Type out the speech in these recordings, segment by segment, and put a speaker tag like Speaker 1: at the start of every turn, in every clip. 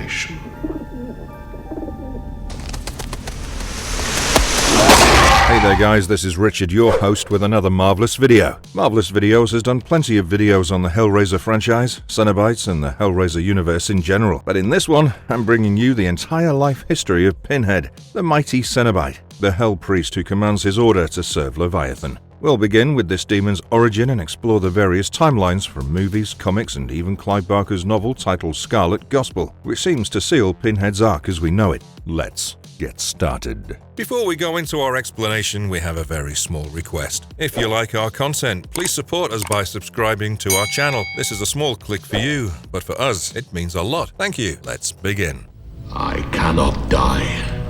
Speaker 1: abomination.
Speaker 2: Hey there guys, this is Richard, your host, with another Marvelous video. Marvelous Videos has done plenty of videos on the Hellraiser franchise, Cenobites, and the Hellraiser universe in general. But in this one, I'm bringing you the entire life history of Pinhead, the mighty Cenobite, the Hell Priest who commands his order to serve Leviathan. We'll begin with this demon's origin and explore the various timelines from movies, comics, and even Clive Barker's novel titled Scarlet Gospel, which seems to seal Pinhead's arc as we know it. Let's get started. Before we go into our explanation, we have a very small request. If you like our content, please support us by subscribing to our channel. This is a small click for you, but for us, it means a lot. Thank you. Let's begin.
Speaker 1: I cannot die.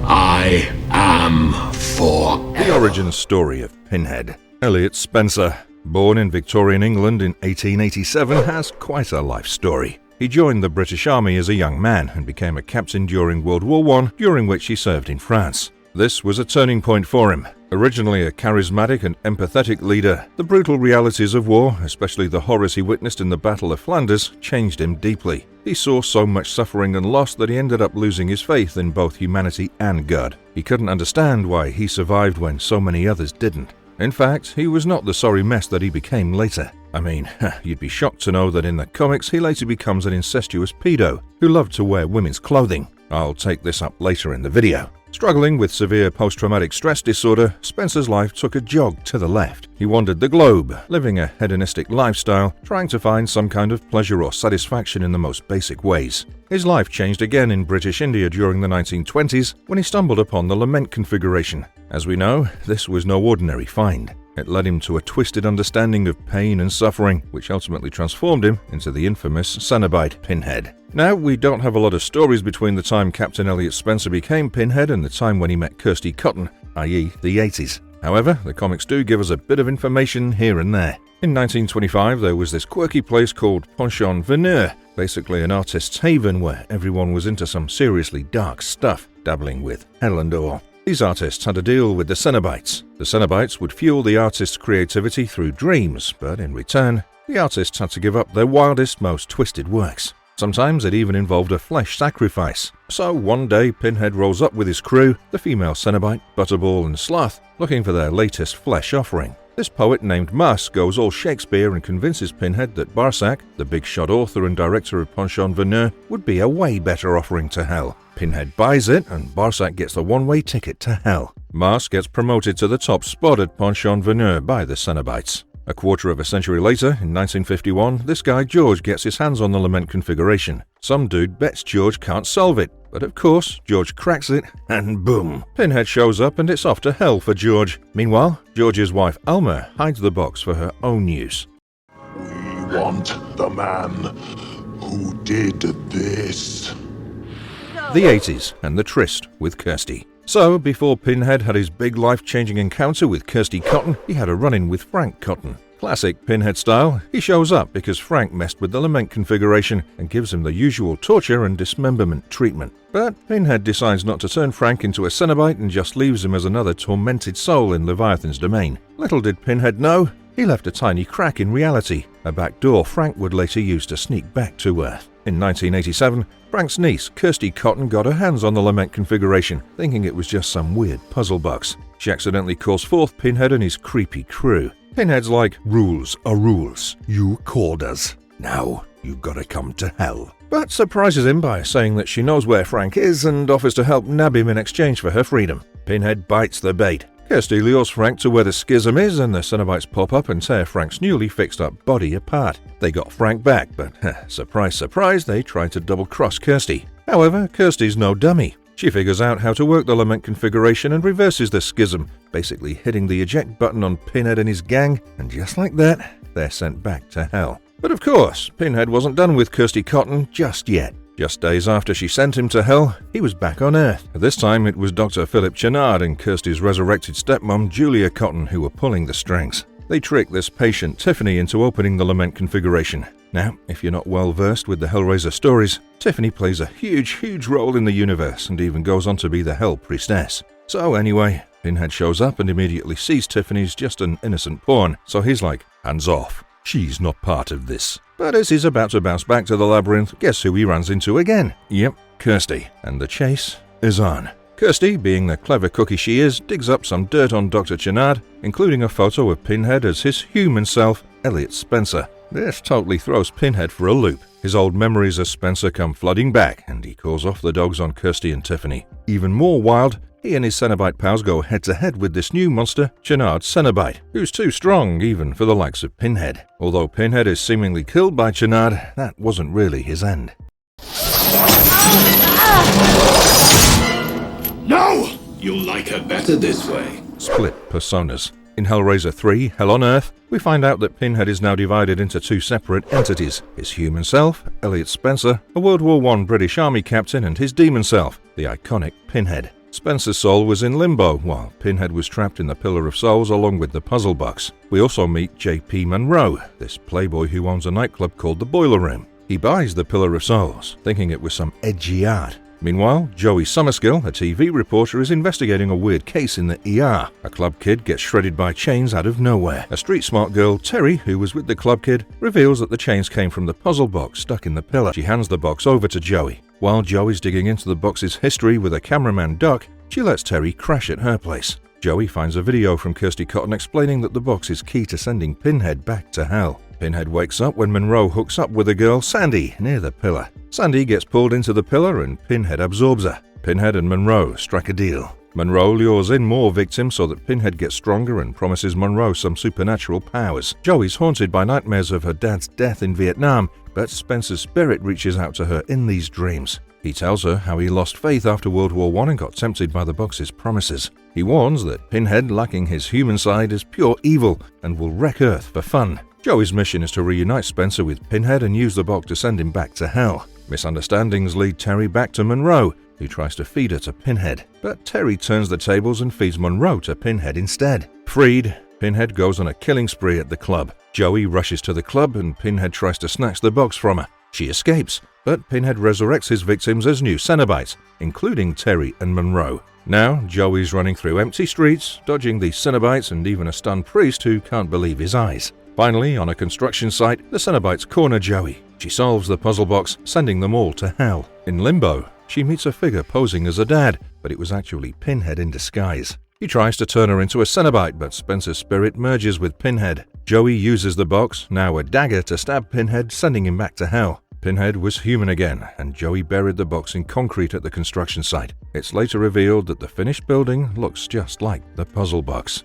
Speaker 1: I am forever.
Speaker 2: The origin story of Pinhead. Elliot Spencer, born in Victorian England in 1887, has quite a life story. He joined the British Army as a young man and became a captain during World War I, during which he served in France. This was a turning point for him. Originally a charismatic and empathetic leader, the brutal realities of war, especially the horrors he witnessed in the Battle of Flanders, changed him deeply. He saw so much suffering and loss that he ended up losing his faith in both humanity and God. He couldn't understand why he survived when so many others didn't. In fact, he was not the sorry mess that he became later. I mean, you'd be shocked to know that in the comics he later becomes an incestuous pedo who loved to wear women's clothing. I'll take this up later in the video. Struggling with severe post-traumatic stress disorder, Spencer's life took a jog to the left. He wandered the globe, living a hedonistic lifestyle, trying to find some kind of pleasure or satisfaction in the most basic ways. His life changed again in British India during the 1920s when he stumbled upon the lament configuration. As we know, this was no ordinary find. It led him to a twisted understanding of pain and suffering, which ultimately transformed him into the infamous Cenobite Pinhead. Now, we don't have a lot of stories between the time Captain Elliot Spencer became Pinhead and the time when he met Kirsty Cotton, i.e. the 80s. However, the comics do give us a bit of information here and there. In 1925, there was this quirky place called Pension Veneur, basically an artist's haven where everyone was into some seriously dark stuff, dabbling with hell and all. These artists had a deal with the Cenobites. The Cenobites would fuel the artist's creativity through dreams, but in return, the artists had to give up their wildest, most twisted works. Sometimes it even involved a flesh sacrifice. So one day, Pinhead rolls up with his crew, the female Cenobite, Butterball, and Sloth, looking for their latest flesh offering. This poet named Mas goes all Shakespeare and convinces Pinhead that Barsac, the big-shot author and director of Pension Veneur, would be a way better offering to hell. Pinhead buys it, and Barsac gets the one-way ticket to hell. Mas gets promoted to the top spot at Pension Veneur by the Cenobites. A quarter of a century later, in 1951, this guy George gets his hands on the lament configuration. Some dude bets George can't solve it, but of course, George cracks it, and boom! Pinhead shows up and it's off to hell for George. Meanwhile, George's wife Alma hides the box for her own use.
Speaker 1: We want the man who did this.
Speaker 2: The 80s and the tryst with Kirsty. So, before Pinhead had his big life-changing encounter with Kirsty Cotton, he had a run-in with Frank Cotton. Classic Pinhead style, he shows up because Frank messed with the lament configuration and gives him the usual torture and dismemberment treatment. But Pinhead decides not to turn Frank into a Cenobite and just leaves him as another tormented soul in Leviathan's domain. Little did Pinhead know, he left a tiny crack in reality, a back door Frank would later use to sneak back to Earth. In 1987, Frank's niece, Kirsty Cotton, got her hands on the lament configuration, thinking it was just some weird puzzle box. She accidentally calls forth Pinhead and his creepy crew. Pinhead's like, "Rules are rules. You called us. Now, you gotta come to hell." But surprises him by saying that she knows where Frank is and offers to help nab him in exchange for her freedom. Pinhead bites the bait. Kirsty lures Frank to where the schism is, and the Cenobites pop up and tear Frank's newly fixed-up body apart. They got Frank back, but surprise, surprise, they tried to double-cross Kirsty. However, Kirsty's no dummy. She figures out how to work the lament configuration and reverses the schism, basically hitting the eject button on Pinhead and his gang, and just like that, they're sent back to hell. But of course, Pinhead wasn't done with Kirsty Cotton just yet. Just days after she sent him to hell, he was back on Earth. This time it was Dr. Philip Chenard and Kirsty's resurrected stepmom Julia Cotton who were pulling the strings. They tricked this patient Tiffany into opening the lament configuration. Now, if you're not well versed with the Hellraiser stories, Tiffany plays a huge role in the universe and even goes on to be the Hell Priestess. So anyway, Pinhead shows up and immediately sees Tiffany's just an innocent pawn, so he's like, hands off. She's not part of this. But as he's about to bounce back to the labyrinth, guess who he runs into again? Yep, Kirsty. And the chase is on. Kirsty, being the clever cookie she is, digs up some dirt on Dr. Chenard, including a photo of Pinhead as his human self, Elliot Spencer. This totally throws Pinhead for a loop. His old memories of Spencer come flooding back, and he calls off the dogs on Kirsty and Tiffany. Even more wild, he and his Cenobite pals go head-to-head with this new monster, Chenard Cenobite, who's too strong even for the likes of Pinhead. Although Pinhead is seemingly killed by Chenard, that wasn't really his end.
Speaker 1: No! You'll like her better this way.
Speaker 2: Split personas. In Hellraiser 3, Hell on Earth, we find out that Pinhead is now divided into two separate entities. His human self, Elliot Spencer, a World War I British Army captain, and his demon self, the iconic Pinhead. Spencer's soul was in limbo, while Pinhead was trapped in the Pillar of Souls along with the puzzle box. We also meet J.P. Monroe, this playboy who owns a nightclub called the Boiler Room. He buys the Pillar of Souls, thinking it was some edgy art. Meanwhile, Joey Summerskill, a TV reporter, is investigating a weird case in the ER. A club kid gets shredded by chains out of nowhere. A street-smart girl, Terry, who was with the club kid, reveals that the chains came from the puzzle box stuck in the pillar. She hands the box over to Joey. While Joey's digging into the box's history with a cameraman Duck, she lets Terry crash at her place. Joey finds a video from Kirsty Cotton explaining that the box is key to sending Pinhead back to hell. Pinhead wakes up when Monroe hooks up with a girl, Sandy, near the pillar. Sandy gets pulled into the pillar and Pinhead absorbs her. Pinhead and Monroe strike a deal. Monroe lures in more victims so that Pinhead gets stronger and promises Monroe some supernatural powers. Joey's haunted by nightmares of her dad's death in Vietnam, but Spencer's spirit reaches out to her in these dreams. He tells her how he lost faith after World War I and got tempted by the box's promises. He warns that Pinhead, lacking his human side, is pure evil and will wreck Earth for fun. Joey's mission is to reunite Spencer with Pinhead and use the box to send him back to hell. Misunderstandings lead Terry back to Monroe, who tries to feed her to Pinhead. But Terry turns the tables and feeds Monroe to Pinhead instead. Freed, Pinhead goes on a killing spree at the club. Joey rushes to the club and Pinhead tries to snatch the box from her. She escapes, but Pinhead resurrects his victims as new Cenobites, including Terry and Monroe. Now, Joey's running through empty streets, dodging the Cenobites and even a stunned priest who can't believe his eyes. Finally, on a construction site, the Cenobites corner Joey. She solves the puzzle box, sending them all to hell. In limbo, she meets a figure posing as a dad, but it was actually Pinhead in disguise. He tries to turn her into a Cenobite, but Spencer's spirit merges with Pinhead. Joey uses the box, now a dagger, to stab Pinhead, sending him back to hell. Pinhead was human again, and Joey buried the box in concrete at the construction site. It's later revealed that the finished building looks just like the puzzle box.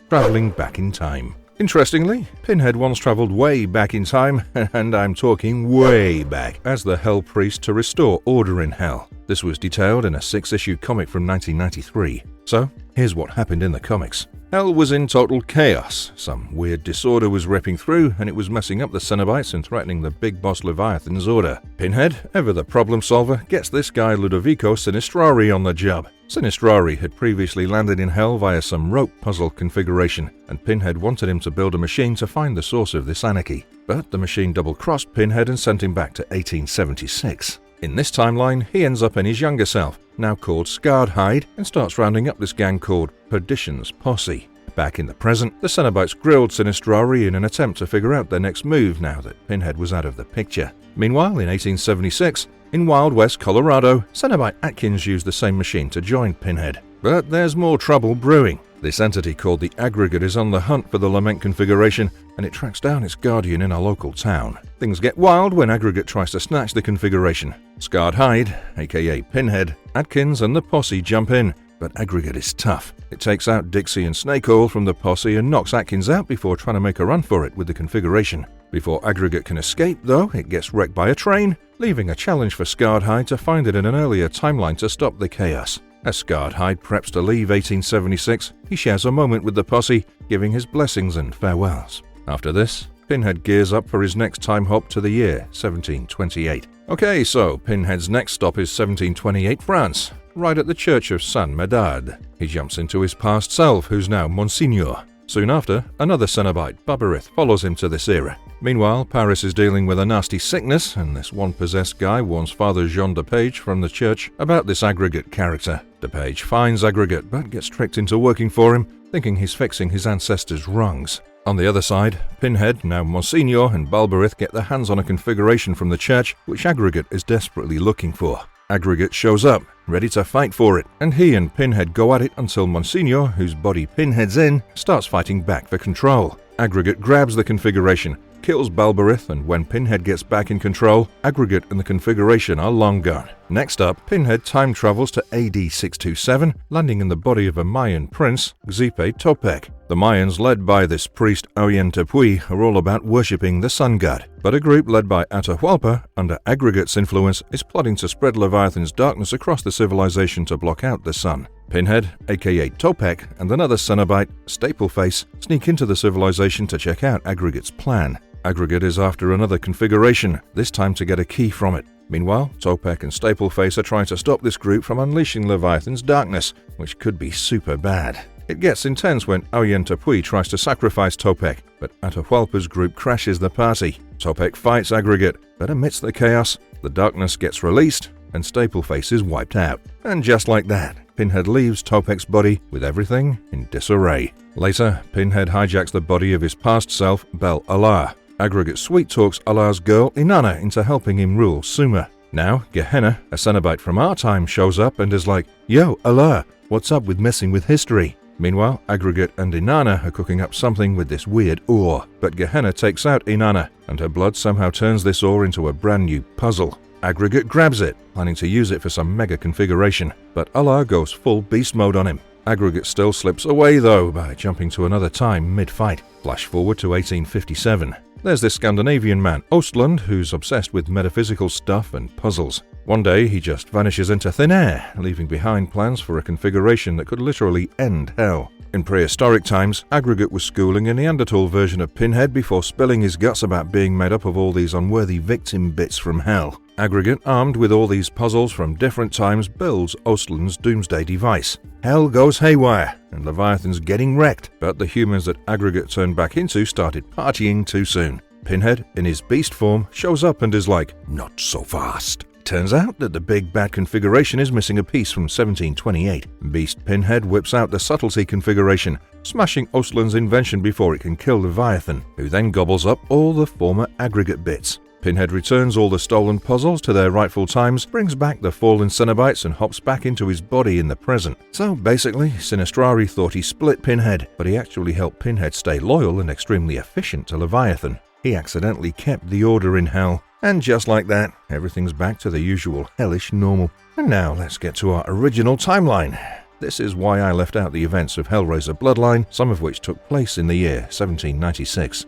Speaker 2: Traveling back in time. Interestingly, Pinhead once traveled way back in time, and I'm talking way back, as the Hell Priest to restore order in Hell. This was detailed in a 6-issue comic from 1993. So, here's what happened in the comics. Hell was in total chaos. Some weird disorder was ripping through, and it was messing up the Cenobites and threatening the big boss Leviathan's order. Pinhead, ever the problem solver, gets this guy Ludovico Sinistrari on the job. Sinistrari had previously landed in Hell via some rope puzzle configuration, and Pinhead wanted him to build a machine to find the source of this anarchy. But the machine double-crossed Pinhead and sent him back to 1876. In this timeline, he ends up in his younger self, now called Scarred Hide, and starts rounding up this gang called Perdition's Posse. Back in the present, the Cenobites grilled Sinistrari in an attempt to figure out their next move now that Pinhead was out of the picture. Meanwhile, in 1876, in Wild West, Colorado, Cenobite Atkins used the same machine to join Pinhead. But there's more trouble brewing. This entity called the Aggregate is on the hunt for the Lament configuration, and it tracks down its guardian in a local town. Things get wild when Aggregate tries to snatch the configuration. Scarred Hide, aka Pinhead, Atkins and the posse jump in, but Aggregate is tough. It takes out Dixie and Snake Oil from the posse and knocks Atkins out before trying to make a run for it with the configuration. Before Aggregate can escape, though, it gets wrecked by a train, leaving a challenge for Scarred Hide to find it in an earlier timeline to stop the chaos. As Scarred Hide preps to leave 1876, he shares a moment with the posse, giving his blessings and farewells. After this, Pinhead gears up for his next time hop to the year 1728. Okay, so Pinhead's next stop is 1728 France, right at the Church of Saint Medard. He jumps into his past self, who's now Monsignor. Soon after, another Cenobite, Babarith, follows him to this era. Meanwhile, Paris is dealing with a nasty sickness, and this one possessed guy warns Father Jean Depage from the church about this Aggregate character. Depage finds Aggregate, but gets tricked into working for him, thinking he's fixing his ancestors' wrongs. On the other side, Pinhead, now Monsignor, and Balberith get their hands on a configuration from the church which Aggregate is desperately looking for. Aggregate shows up, ready to fight for it, and he and Pinhead go at it until Monsignor, whose body Pinhead's in, starts fighting back for control. Aggregate grabs the configuration, kills Balberith, and when Pinhead gets back in control, Aggregate and the configuration are long gone. Next up, Pinhead time travels to AD 627, landing in the body of a Mayan prince, Xipe Topek. The Mayans, led by this priest Ollantaytampi, are all about worshipping the sun god, but a group led by Atahualpa, under Aggregate's influence, is plotting to spread Leviathan's darkness across the civilization to block out the sun. Pinhead, aka Topek, and another Cenobite, Stapleface, sneak into the civilization to check out Aggregate's plan. Aggregate is after another configuration, this time to get a key from it. Meanwhile, Topek and Stapleface are trying to stop this group from unleashing Leviathan's darkness, which could be super bad. It gets intense when Ollantaytampi tries to sacrifice Topek, but Atahualpa's group crashes the party. Topek fights Aggregate, but amidst the chaos, the darkness gets released and Stapleface is wiped out. And just like that, Pinhead leaves Topek's body with everything in disarray. Later, Pinhead hijacks the body of his past self, Bel Allah. Aggregate sweet-talks Allah's girl Inanna into helping him rule Sumer. Now, Gehenna, a Cenobite from our time, shows up and is like, "Yo, Allah, what's up with messing with history?" Meanwhile, Aggregate and Inanna are cooking up something with this weird ore, but Gehenna takes out Inanna, and her blood somehow turns this ore into a brand new puzzle. Aggregate grabs it, planning to use it for some mega configuration, but Allah goes full beast mode on him. Aggregate still slips away though by jumping to another time mid-fight. Flash forward to 1857. There's this Scandinavian man, Östlund, who's obsessed with metaphysical stuff and puzzles. One day he just vanishes into thin air, leaving behind plans for a configuration that could literally end hell. In prehistoric times, Aggregate was schooling a Neanderthal version of Pinhead before spilling his guts about being made up of all these unworthy victim bits from hell. Aggregate, armed with all these puzzles from different times, builds Östlund's doomsday device. Hell goes haywire, and Leviathan's getting wrecked, but the humans that Aggregate turned back into started partying too soon. Pinhead, in his beast form, shows up and is like, "Not so fast." Turns out that the big bad configuration is missing a piece from 1728. Beast Pinhead whips out the subtlety configuration, smashing Östlund's invention before it can kill Leviathan, who then gobbles up all the former Aggregate bits. Pinhead returns all the stolen puzzles to their rightful times, brings back the fallen Cenobites, and hops back into his body in the present. So basically, Sinistrari thought he split Pinhead, but he actually helped Pinhead stay loyal and extremely efficient to Leviathan. He accidentally kept the order in hell. And just like that, everything's back to the usual hellish normal. And now let's get to our original timeline. This is why I left out the events of Hellraiser Bloodline, some of which took place in the year 1796.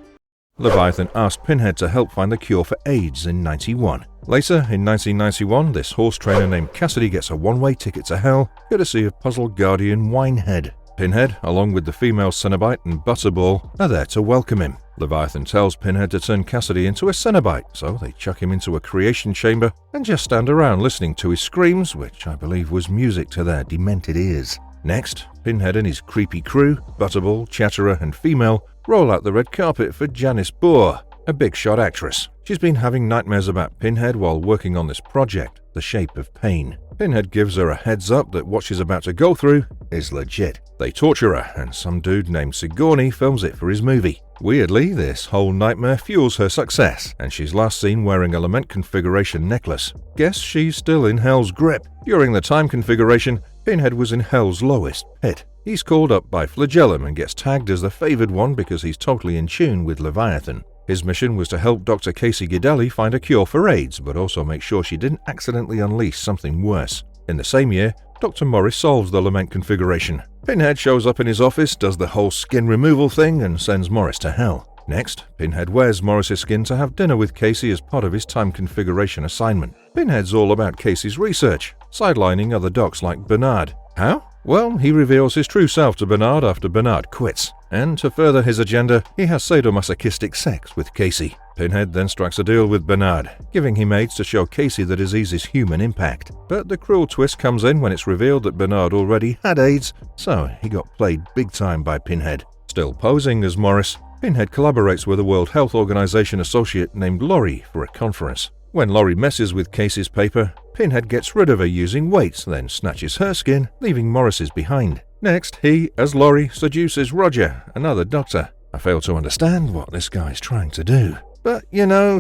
Speaker 2: Leviathan asked Pinhead to help find the cure for AIDS in 91. Later, in 1991, this horse trainer named Cassidy gets a one-way ticket to hell, courtesy of puzzle guardian Winehead. Pinhead, along with the female Cenobite and Butterball, are there to welcome him. Leviathan tells Pinhead to turn Cassidy into a Cenobite, so they chuck him into a creation chamber and just stand around listening to his screams, which I believe was music to their demented ears. Next, Pinhead and his creepy crew, Butterball, Chatterer, and Female, roll out the red carpet for Janice Bohr, a big-shot actress. She's been having nightmares about Pinhead while working on this project, The Shape of Pain. Pinhead gives her a heads up that what she's about to go through is legit. They torture her, and some dude named Sigourney films it for his movie. Weirdly, this whole nightmare fuels her success, and she's last seen wearing a lament configuration necklace. Guess she's still in Hell's grip. During the time configuration, Pinhead was in Hell's lowest pit. He's called up by Flagellum and gets tagged as the favored one because he's totally in tune with Leviathan. His mission was to help Dr. Casey Gidelli find a cure for AIDS, but also make sure she didn't accidentally unleash something worse. In the same year, Dr. Morris solves the lament configuration. Pinhead shows up in his office, does the whole skin removal thing, and sends Morris to hell. Next, Pinhead wears Morris's skin to have dinner with Casey as part of his time configuration assignment. Pinhead's all about Casey's research, sidelining other docs like Bernard. How? Well, he reveals his true self to Bernard after Bernard quits. And to further his agenda, he has sadomasochistic sex with Casey. Pinhead then strikes a deal with Bernard, giving him AIDS to show Casey the disease's human impact. But the cruel twist comes in when it's revealed that Bernard already had AIDS, so he got played big time by Pinhead. Still posing as Morris, Pinhead collaborates with a World Health Organization associate named Laurie for a conference. When Laurie messes with Casey's paper, Pinhead gets rid of her using weights, then snatches her skin, leaving Morris's behind. Next, he, as Laurie, seduces Roger, another doctor. I fail to understand what this guy's trying to do. But,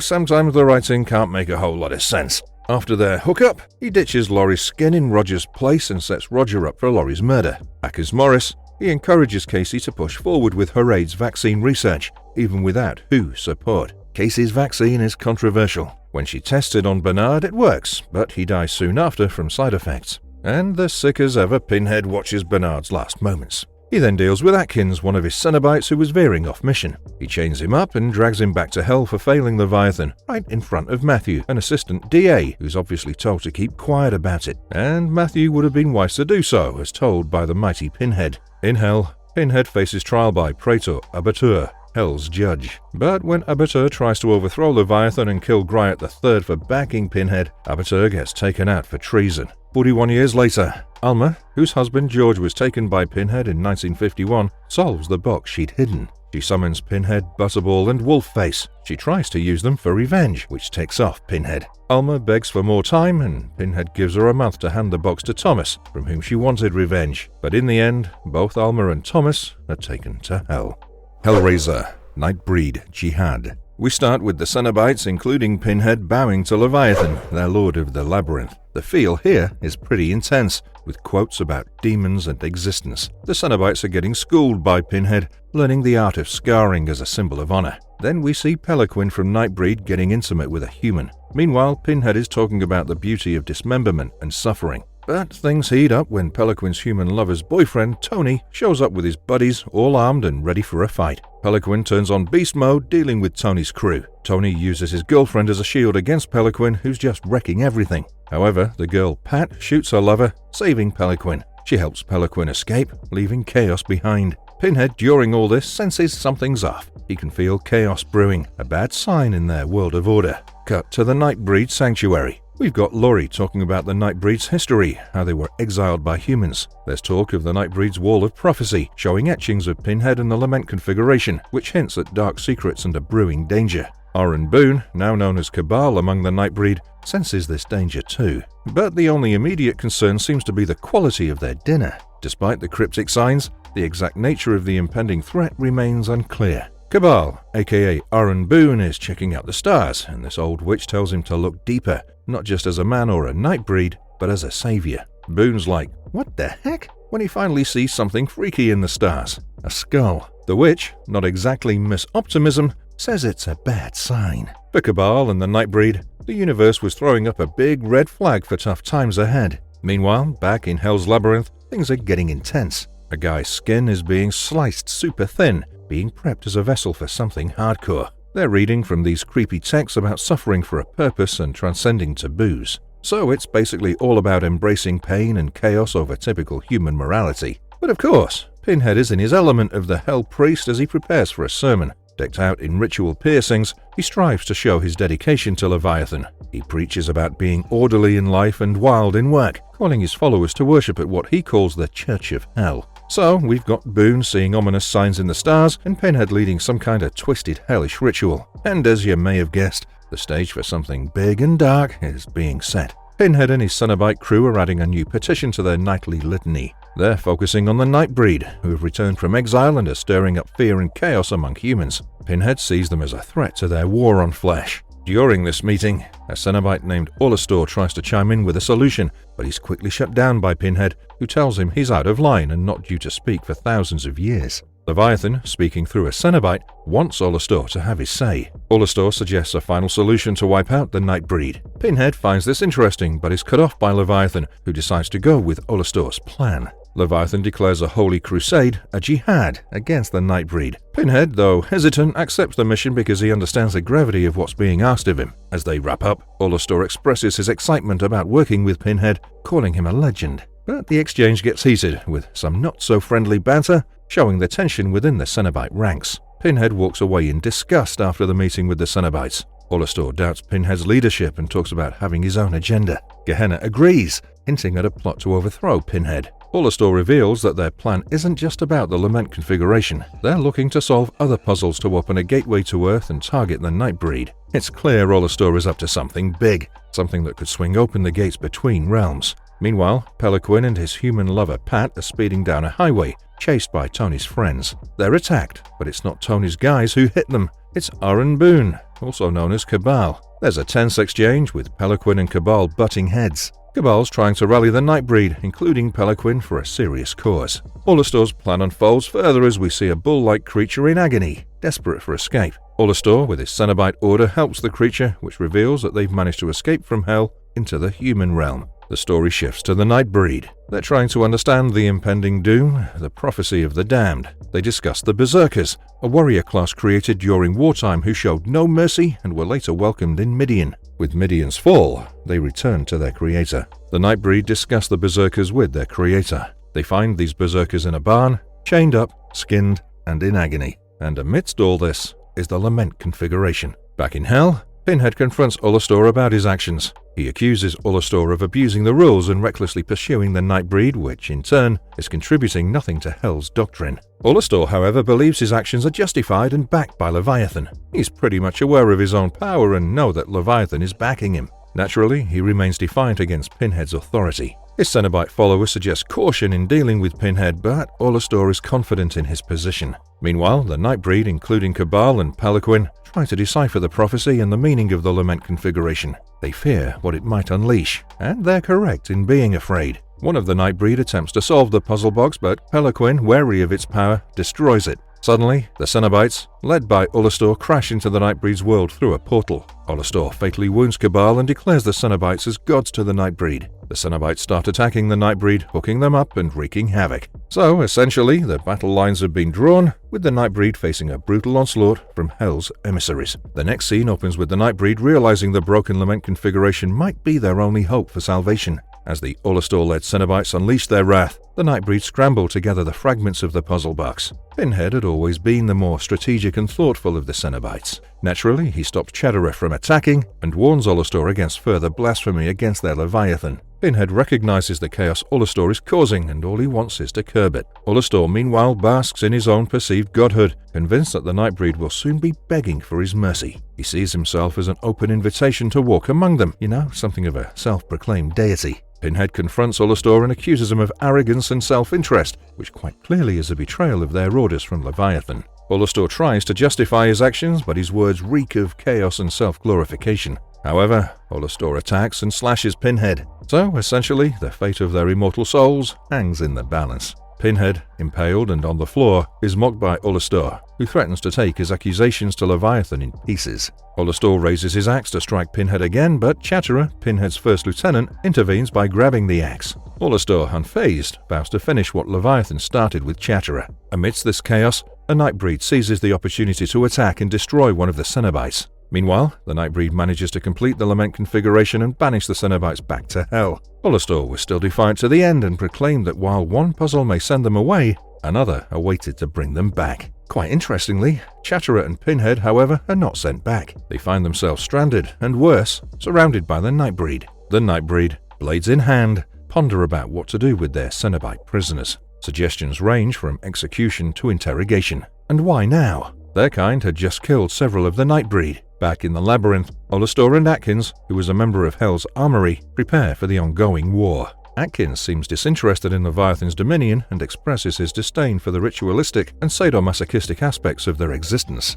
Speaker 2: sometimes the writing can't make a whole lot of sense. After their hookup, he ditches Laurie's skin in Roger's place and sets Roger up for Laurie's murder. Back as Morris, he encourages Casey to push forward with her AIDS vaccine research, even without WHO's support. Casey's vaccine is controversial. When she tests it on Bernard, it works, but he dies soon after from side effects. And the sick as ever Pinhead watches Bernard's last moments. He then deals with Atkins, one of his Cenobites who was veering off mission. He chains him up and drags him back to hell for failing Leviathan, right in front of Matthew, an assistant DA, who's obviously told to keep quiet about it. And Matthew would have been wise to do so, as told by the mighty Pinhead. In hell, Pinhead faces trial by Praetor Abatur, Hell's judge. But when Abatur tries to overthrow Leviathan and kill Gryot III for backing Pinhead, Abatur gets taken out for treason. 41 years later, Alma, whose husband George was taken by Pinhead in 1951, solves the box she'd hidden. She summons Pinhead, Butterball, and Wolfface. She tries to use them for revenge, which takes off Pinhead. Alma begs for more time, and Pinhead gives her a month to hand the box to Thomas, from whom she wanted revenge. But in the end, both Alma and Thomas are taken to hell. Hellraiser, Nightbreed, Jihad. We start with the Cenobites, including Pinhead, bowing to Leviathan, their lord of the labyrinth. The feel here is pretty intense, with quotes about demons and existence. The Cenobites are getting schooled by Pinhead, learning the art of scarring as a symbol of honor. Then we see Peliquin from Nightbreed getting intimate with a human. Meanwhile, Pinhead is talking about the beauty of dismemberment and suffering. But things heat up when Peliquin's human lover's boyfriend, Tony, shows up with his buddies, all armed and ready for a fight. Peliquin turns on beast mode, dealing with Tony's crew. Tony uses his girlfriend as a shield against Peliquin, who's just wrecking everything. However, the girl Pat shoots her lover, saving Peliquin. She helps Peliquin escape, leaving chaos behind. Pinhead, during all this, senses something's off. He can feel chaos brewing, a bad sign in their world of order. Cut to the Nightbreed sanctuary. We've got Laurie talking about the Nightbreed's history, how they were exiled by humans. There's talk of the Nightbreed's wall of prophecy, showing etchings of Pinhead and the Lament configuration, which hints at dark secrets and a brewing danger. Aaron Boone, now known as Cabal among the Nightbreed, senses this danger too. But the only immediate concern seems to be the quality of their dinner. Despite the cryptic signs, the exact nature of the impending threat remains unclear. Cabal, aka Aaron Boone, is checking out the stars, and this old witch tells him to look deeper, not just as a man or a Nightbreed, but as a savior. Boone's like, what the heck? When he finally sees something freaky in the stars, a skull. The witch, not exactly Miss Optimism, says it's a bad sign. For Cabal and the Nightbreed, the universe was throwing up a big red flag for tough times ahead. Meanwhile, back in Hell's Labyrinth, things are getting intense. A guy's skin is being sliced super thin, being prepped as a vessel for something hardcore. They're reading from these creepy texts about suffering for a purpose and transcending taboos. So it's basically all about embracing pain and chaos over typical human morality. But of course, Pinhead is in his element of the Hell Priest as he prepares for a sermon. Decked out in ritual piercings, he strives to show his dedication to Leviathan. He preaches about being orderly in life and wild in work, calling his followers to worship at what he calls the Church of Hell. So we've got Boone seeing ominous signs in the stars, and Pinhead leading some kind of twisted hellish ritual. And as you may have guessed, the stage for something big and dark is being set. Pinhead and his Cenobite crew are adding a new petition to their nightly litany. They're focusing on the Nightbreed, who have returned from exile and are stirring up fear and chaos among humans. Pinhead sees them as a threat to their war on flesh. During this meeting, a Cenobite named Olastor tries to chime in with a solution, but he's quickly shut down by Pinhead, who tells him he's out of line and not due to speak for thousands of years. Leviathan, speaking through a Cenobite, wants Olastor to have his say. Olastor suggests a final solution to wipe out the Nightbreed. Pinhead finds this interesting, but is cut off by Leviathan, who decides to go with Olastor's plan. Leviathan declares a holy crusade, a jihad, against the Nightbreed. Pinhead, though hesitant, accepts the mission because he understands the gravity of what's being asked of him. As they wrap up, Olastor expresses his excitement about working with Pinhead, calling him a legend. But the exchange gets heated, with some not-so-friendly banter, showing the tension within the Cenobite ranks. Pinhead walks away in disgust after the meeting with the Cenobites. Olastor doubts Pinhead's leadership and talks about having his own agenda. Gehenna agrees, hinting at a plot to overthrow Pinhead. Olastor reveals that their plan isn't just about the Lament configuration. They're looking to solve other puzzles to open a gateway to Earth and target the Nightbreed. It's clear Olastor is up to something big, something that could swing open the gates between realms. Meanwhile, Peliquin and his human lover Pat are speeding down a highway, chased by Tony's friends. They're attacked, but it's not Tony's guys who hit them. It's Aaron Boone, also known as Cabal. There's a tense exchange with Peloquin and Cabal butting heads. Cabal's trying to rally the Nightbreed, including Peloquin, for a serious cause. Olastor's plan unfolds further as we see a bull-like creature in agony, desperate for escape. Olastor, with his Cenobite order, helps the creature, which reveals that they've managed to escape from Hell into the human realm. The story shifts to the Nightbreed. They're trying to understand the impending doom, the prophecy of the damned. They discuss the Berserkers, a warrior class created during wartime who showed no mercy and were later welcomed in Midian. With Midian's fall, they return to their creator. The Nightbreed discuss the Berserkers with their creator. They find these Berserkers in a barn, chained up, skinned, and in agony. And amidst all this is the Lament configuration. Back in Hell, Pinhead confronts Olastor about his actions. He accuses Olastor of abusing the rules and recklessly pursuing the Nightbreed, which, in turn, is contributing nothing to Hell's doctrine. Olastor, however, believes his actions are justified and backed by Leviathan. He's pretty much aware of his own power and knows that Leviathan is backing him. Naturally, he remains defiant against Pinhead's authority. His Cenobite followers suggest caution in dealing with Pinhead, but Olastor is confident in his position. Meanwhile, the Nightbreed, including Cabal and Peloquin, try to decipher the prophecy and the meaning of the Lament configuration. They fear what it might unleash, and they're correct in being afraid. One of the Nightbreed attempts to solve the puzzle box, but Peloquin, wary of its power, destroys it. Suddenly, the Cenobites, led by Olastor, crash into the Nightbreed's world through a portal. Olastor fatally wounds Cabal and declares the Cenobites as gods to the Nightbreed. The Cenobites start attacking the Nightbreed, hooking them up and wreaking havoc. So, essentially, the battle lines have been drawn, with the Nightbreed facing a brutal onslaught from Hell's emissaries. The next scene opens with the Nightbreed realizing the broken Lament configuration might be their only hope for salvation. As the Olastor-led Cenobites unleash their wrath, the Nightbreed scramble to gather the fragments of the puzzle box. Pinhead had always been the more strategic and thoughtful of the Cenobites. Naturally, he stops Chatterer from attacking and warns Olastor against further blasphemy against their Leviathan. Pinhead recognizes the chaos Olastor is causing, and all he wants is to curb it. Olastor, meanwhile, basks in his own perceived godhood, convinced that the Nightbreed will soon be begging for his mercy. He sees himself as an open invitation to walk among them, something of a self-proclaimed deity. Pinhead confronts Olastor and accuses him of arrogance and self-interest, which quite clearly is a betrayal of their orders from Leviathan. Olastor tries to justify his actions, but his words reek of chaos and self-glorification. However, Olastor attacks and slashes Pinhead. So, essentially, the fate of their immortal souls hangs in the balance. Pinhead, impaled and on the floor, is mocked by Olastor, who threatens to take his accusations to Leviathan in pieces. Olastor raises his axe to strike Pinhead again, but Chatterer, Pinhead's first lieutenant, intervenes by grabbing the axe. Olastor, unfazed, vows to finish what Leviathan started with Chatterer. Amidst this chaos, a Nightbreed seizes the opportunity to attack and destroy one of the Cenobites. Meanwhile, the Nightbreed manages to complete the Lament configuration and banish the Cenobites back to Hell. Olastor was still defiant to the end and proclaimed that while one puzzle may send them away, another awaited to bring them back. Quite interestingly, Chatterer and Pinhead, however, are not sent back. They find themselves stranded, and worse, surrounded by the Nightbreed. The Nightbreed, blades in hand, ponder about what to do with their Cenobite prisoners. Suggestions range from execution to interrogation. And why now? Their kind had just killed several of the Nightbreed. Back in the labyrinth, Olastor and Atkins, who was a member of Hell's armory, prepare for the ongoing war. Atkins seems disinterested in Leviathan's dominion and expresses his disdain for the ritualistic and sadomasochistic aspects of their existence.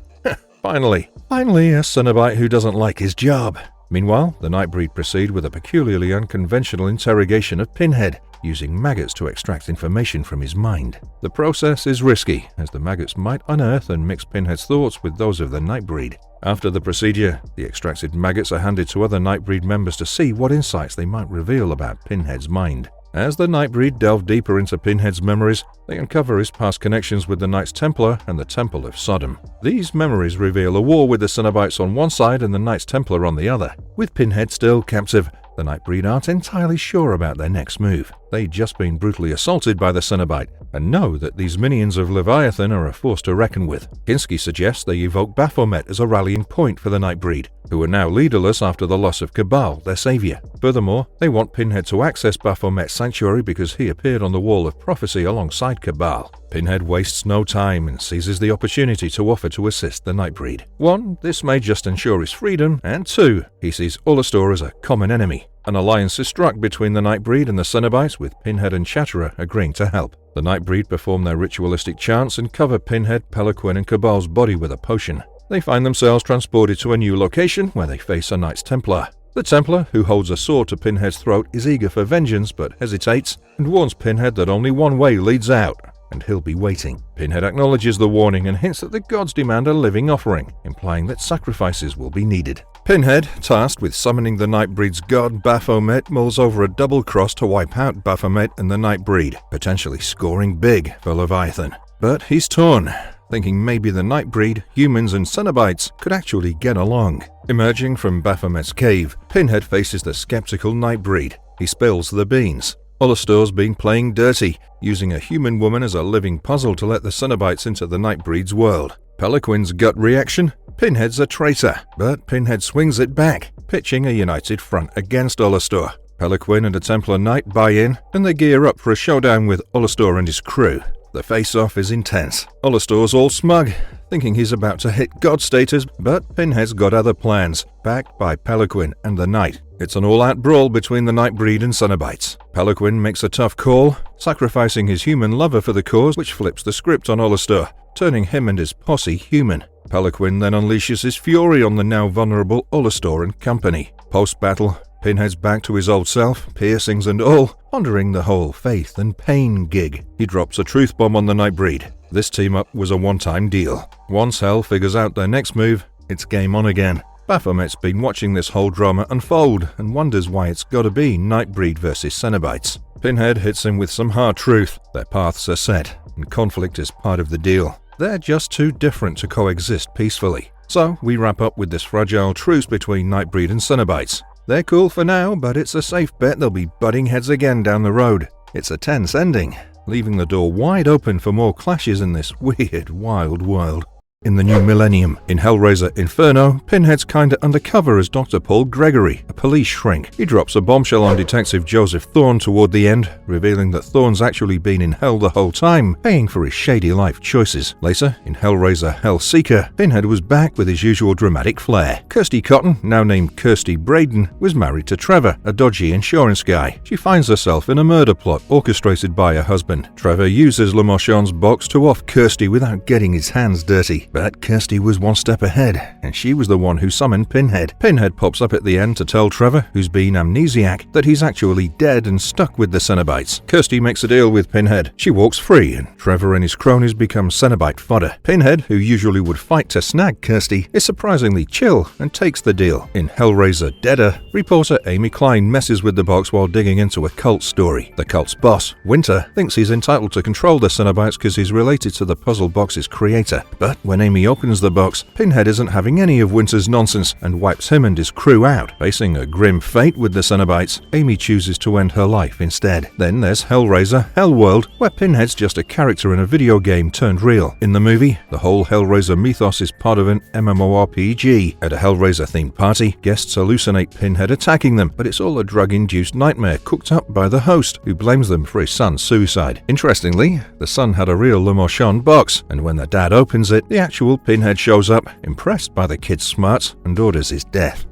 Speaker 2: Finally, a Cenobite who doesn't like his job. Meanwhile, the Nightbreed proceed with a peculiarly unconventional interrogation of Pinhead, using maggots to extract information from his mind. The process is risky, as the maggots might unearth and mix Pinhead's thoughts with those of the Nightbreed. After the procedure, the extracted maggots are handed to other Nightbreed members to see what insights they might reveal about Pinhead's mind. As the Nightbreed delve deeper into Pinhead's memories, they uncover his past connections with the Knights Templar and the Temple of Sodom. These memories reveal a war with the Cenobites on one side and the Knights Templar on the other. With Pinhead still captive, the Nightbreed aren't entirely sure about their next move. They'd just been brutally assaulted by the Cenobite, and know that these minions of Leviathan are a force to reckon with. Kinski suggests they evoke Baphomet as a rallying point for the Nightbreed, who are now leaderless after the loss of Cabal, their savior. Furthermore, they want Pinhead to access Baphomet's sanctuary because he appeared on the Wall of Prophecy alongside Cabal. Pinhead wastes no time and seizes the opportunity to offer to assist the Nightbreed. 1. This may just ensure his freedom, and 2. He sees Olastor as a common enemy. An alliance is struck between the Nightbreed and the Cenobites, with Pinhead and Chatterer agreeing to help. The Nightbreed perform their ritualistic chants and cover Pinhead, Peliquin, and Cabal's body with a potion. They find themselves transported to a new location where they face a Knights Templar. The Templar, who holds a sword to Pinhead's throat, is eager for vengeance but hesitates and warns Pinhead that only one way leads out, and he'll be waiting. Pinhead acknowledges the warning and hints that the gods demand a living offering, implying that sacrifices will be needed. Pinhead, tasked with summoning the Nightbreed's god Baphomet, mulls over a double cross to wipe out Baphomet and the Nightbreed, potentially scoring big for Leviathan. But he's torn, thinking maybe the Nightbreed, humans and Cenobites could actually get along. Emerging from Baphomet's cave, Pinhead faces the skeptical Nightbreed. He spills the beans. Olastor's been playing dirty, using a human woman as a living puzzle to let the Cenobites into the Nightbreed's world. Peliquin's gut reaction? Pinhead's a traitor, but Pinhead swings it back, pitching a united front against Olastor. Peliquin and a Templar Knight buy in, and they gear up for a showdown with Olastor and his crew. The face-off is intense. Olastor's all smug, thinking he's about to hit god status, but Pinhead's got other plans, backed by Peliquin and the Knight. It's an all-out brawl between the Nightbreed and Cenobites. Peliquin makes a tough call, sacrificing his human lover for the cause, which flips the script on Olastor, turning him and his posse human. Peliquin then unleashes his fury on the now vulnerable Olastor and company. Post-battle, Pinhead's back to his old self, piercings and all, pondering the whole faith and pain gig. He drops a truth bomb on the Nightbreed. This team-up was a one-time deal. Once Hell figures out their next move, it's game on again. Baphomet's been watching this whole drama unfold and wonders why it's gotta be Nightbreed versus Cenobites. Pinhead hits him with some hard truth. Their paths are set, and conflict is part of the deal. They're just too different to coexist peacefully. So we wrap up with this fragile truce between Nightbreed and Cenobites. They're cool for now, but it's a safe bet they'll be butting heads again down the road. It's a tense ending, leaving the door wide open for more clashes in this weird, wild world. In the new millennium, in Hellraiser Inferno, Pinhead's kinda undercover as Dr. Paul Gregory, a police shrink. He drops a bombshell on Detective Joseph Thorne toward the end, revealing that Thorne's actually been in hell the whole time, paying for his shady life choices. Later, in Hellraiser Hellseeker, Pinhead was back with his usual dramatic flair. Kirsty Cotton, now named Kirsty Braden, was married to Trevor, a dodgy insurance guy. She finds herself in a murder plot orchestrated by her husband. Trevor uses Le Marchand's box to off Kirsty without getting his hands dirty. But Kirsty was one step ahead, and she was the one who summoned Pinhead. Pinhead pops up at the end to tell Trevor, who's been amnesiac, that he's actually dead and stuck with the Cenobites. Kirsty makes a deal with Pinhead. She walks free, and Trevor and his cronies become Cenobite fodder. Pinhead, who usually would fight to snag Kirsty, is surprisingly chill and takes the deal. In Hellraiser Deader, reporter Amy Klein messes with the box while digging into a cult story. The cult's boss, Winter, thinks he's entitled to control the Cenobites because he's related to the puzzle box's creator. But when Amy opens the box, Pinhead isn't having any of Winter's nonsense and wipes him and his crew out. Facing a grim fate with the Cenobites, Amy chooses to end her life instead. Then there's Hellraiser Hellworld, where Pinhead's just a character in a video game turned real. In the movie, the whole Hellraiser mythos is part of an MMORPG. At a Hellraiser-themed party, guests hallucinate Pinhead attacking them, but it's all a drug-induced nightmare cooked up by the host, who blames them for his son's suicide. Interestingly, the son had a real Le Marchand box, and when the dad opens it, the actual Pinhead shows up, impressed by the kid's smarts, and orders his death.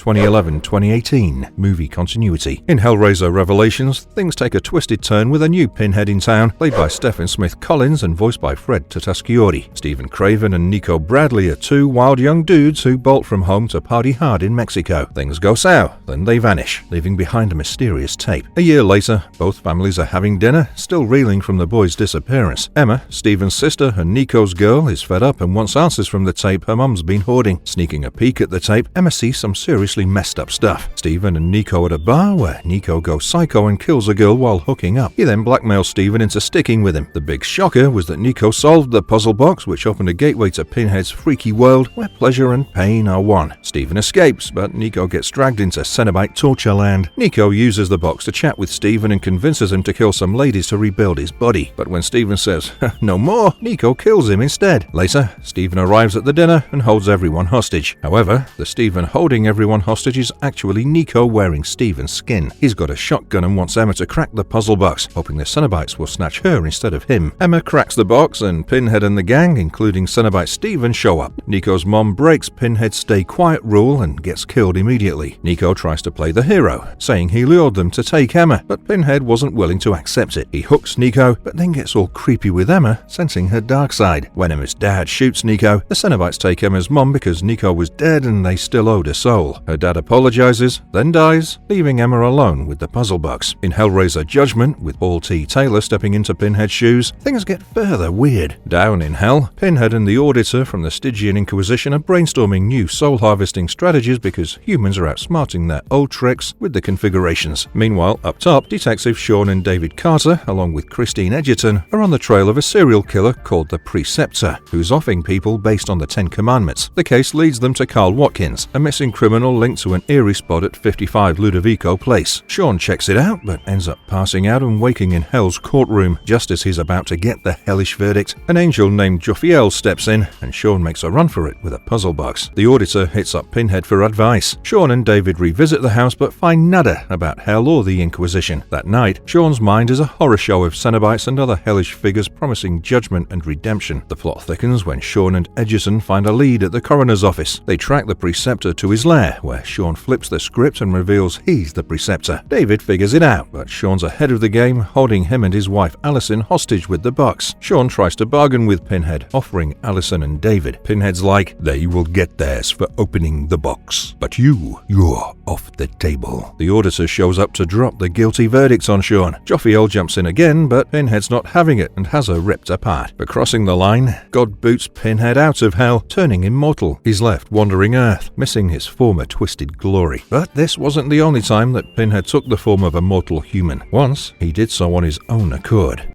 Speaker 2: 2011-2018 movie continuity. In Hellraiser Revelations, things take a twisted turn with a new Pinhead in town, played by Stephen Smith Collins and voiced by Fred Tatasciore. Stephen Craven and Nico Bradley are two wild young dudes who bolt from home to party hard in Mexico. Things go south, then they vanish, leaving behind a mysterious tape. A year later, both families are having dinner, still reeling from the boy's disappearance. Emma, Stephen's sister and Nico's girl, is fed up and wants answers from the tape her mum's been hoarding. Sneaking a peek at the tape, Emma sees some seriously messed up stuff. Stephen and Nico at a bar where Nico goes psycho and kills a girl while hooking up. He then blackmails Stephen into sticking with him. The big shocker was that Nico solved the puzzle box, which opened a gateway to Pinhead's freaky world where pleasure and pain are one. Stephen escapes, but Nico gets dragged into Cenobite torture land. Nico uses the box to chat with Stephen and convinces him to kill some ladies to rebuild his body. But when Stephen says, no more, Nico kills him instead. Later, Stephen arrives at the dinner and holds everyone hostage. However, the Stephen holding everyone one hostage is actually Nico wearing Steven's skin. He's got a shotgun and wants Emma to crack the puzzle box, hoping the Cenobites will snatch her instead of him. Emma cracks the box and Pinhead and the gang, including Cenobite Steven, show up. Nico's mom breaks Pinhead's stay quiet rule and gets killed immediately. Nico tries to play the hero, saying he lured them to take Emma, but Pinhead wasn't willing to accept it. He hooks Nico, but then gets all creepy with Emma, sensing her dark side. When Emma's dad shoots Nico, the Cenobites take Emma's mom because Nico was dead and they still owed a soul. Her dad apologizes, then dies, leaving Emma alone with the puzzle box. In Hellraiser Judgment, with Paul T. Taylor stepping into Pinhead's shoes, things get further weird. Down in Hell, Pinhead and the Auditor from the Stygian Inquisition are brainstorming new soul harvesting strategies because humans are outsmarting their old tricks with the configurations. Meanwhile, up top, Detective Sean and David Carter, along with Christine Edgerton, are on the trail of a serial killer called the Preceptor, who's offing people based on the 10 Commandments. The case leads them to Carl Watkins, a missing criminal linked to an eerie spot at 55 Ludovico Place. Sean checks it out, but ends up passing out and waking in Hell's courtroom. Just as he's about to get the hellish verdict, an angel named Jophiel steps in, and Sean makes a run for it with a puzzle box. The Auditor hits up Pinhead for advice. Sean and David revisit the house but find nada about Hell or the Inquisition. That night, Sean's mind is a horror show of Cenobites and other hellish figures promising judgment and redemption. The plot thickens when Sean and Edgerton find a lead at the coroner's office. They track the Preceptor to his lair, where Sean flips the script and reveals he's the Preceptor. David figures it out, but Sean's ahead of the game, holding him and his wife Allison hostage with the box. Sean tries to bargain with Pinhead, offering Allison and David. Pinhead's like, "They will get theirs for opening the box, but you're off the table." The Auditor shows up to drop the guilty verdict on Sean. Jophiel jumps in again, but Pinhead's not having it and has her ripped apart. For crossing the line, God boots Pinhead out of Hell, turning immortal. He's left wandering Earth, missing his former twisted glory. But this wasn't the only time that Pinhead took the form of a mortal human. Once, he did so on his own accord.